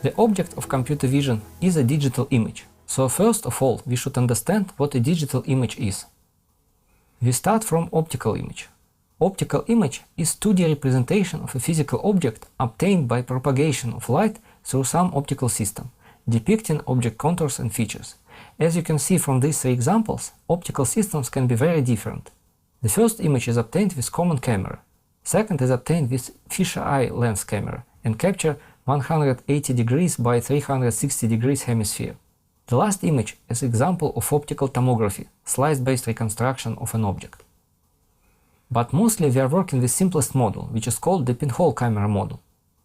The object of computer vision is a digital image. So first of all, we should understand what a digital image is. We start from optical image. Optical image is 2D representation of a physical object obtained by propagation of light through some optical system, depicting object contours and features. As you can see from these three examples, optical systems can be very different. The first image is obtained with common camera. Second is obtained with fisheye lens camera and capture 180 degrees by 360 degrees hemisphere. The last image is an example of optical tomography, slice-based reconstruction of an object. But mostly we are working with simplest model, which is called the pinhole camera model.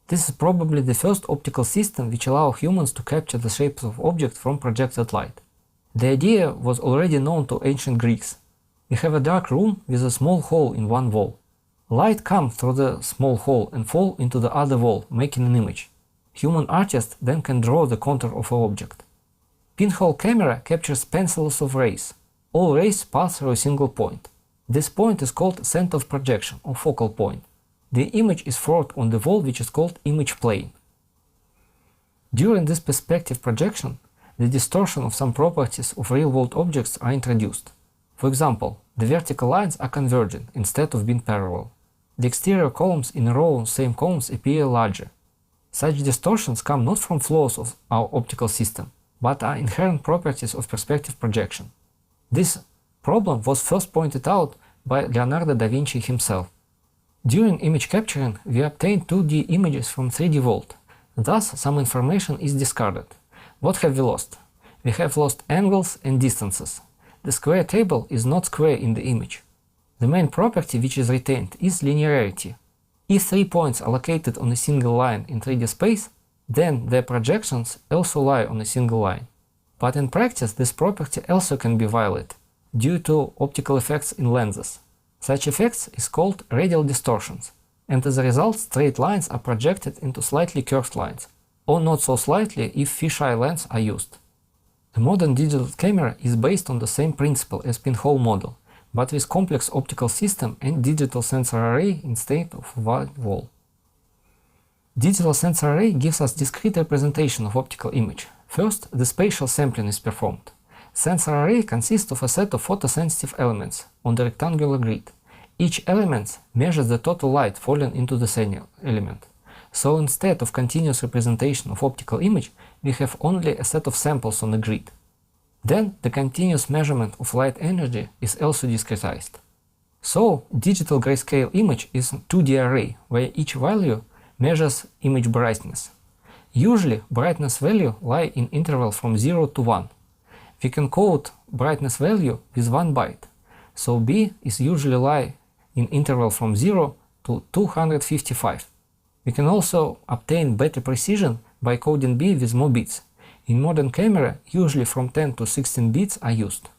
This is probably the first optical system which allows humans to capture the shapes of objects from projected light. The idea was already known to ancient Greeks. We have a dark room with a small hole in one wall. Light comes through the small hole and falls into the other wall, making an image. Human artists then can draw the contour of an object. Pinhole camera captures pencils of rays. All rays pass through a single point. This point is called center of projection or focal point. The image is formed on the wall, which is called image plane. During this perspective projection, the distortion of some properties of real-world objects are introduced. For example, the vertical lines are converging instead of being parallel. The exterior columns in a row of same columns appear larger. Such distortions come not from flaws of our optical system, but are inherent properties of perspective projection. This problem was first pointed out by Leonardo da Vinci himself. During image capturing, we obtain 2D images from 3D world. Thus, some information is discarded. What have we lost? We have lost angles and distances. The square table is not square in the image. The main property which is retained is linearity. If 3 points are located on a single line in 3D space, then their projections also lie on a single line. But in practice, this property also can be violated due to optical effects in lenses. Such effects is called radial distortions, and as a result straight lines are projected into slightly curved lines, or not so slightly if fisheye lens are used. The modern digital camera is based on the same principle as pinhole model, but with complex optical system and digital sensor array instead of white wall. Digital sensor array gives us discrete representation of optical image. First, the spatial sampling is performed. Sensor array consists of a set of photosensitive elements on the rectangular grid. Each element measures the total light falling into the same element. So instead of continuous representation of optical image, we have only a set of samples on the grid. Then the continuous measurement of light energy is also discretized. So digital grayscale image is a 2D array where each value measures image brightness. Usually brightness value lie in interval from 0 to 1. We can code brightness value with 1 byte. So B is usually lie in interval from 0 to 255. We can also obtain better precision by coding B with more bits. In modern camera, usually from 10 to 16 bits are used.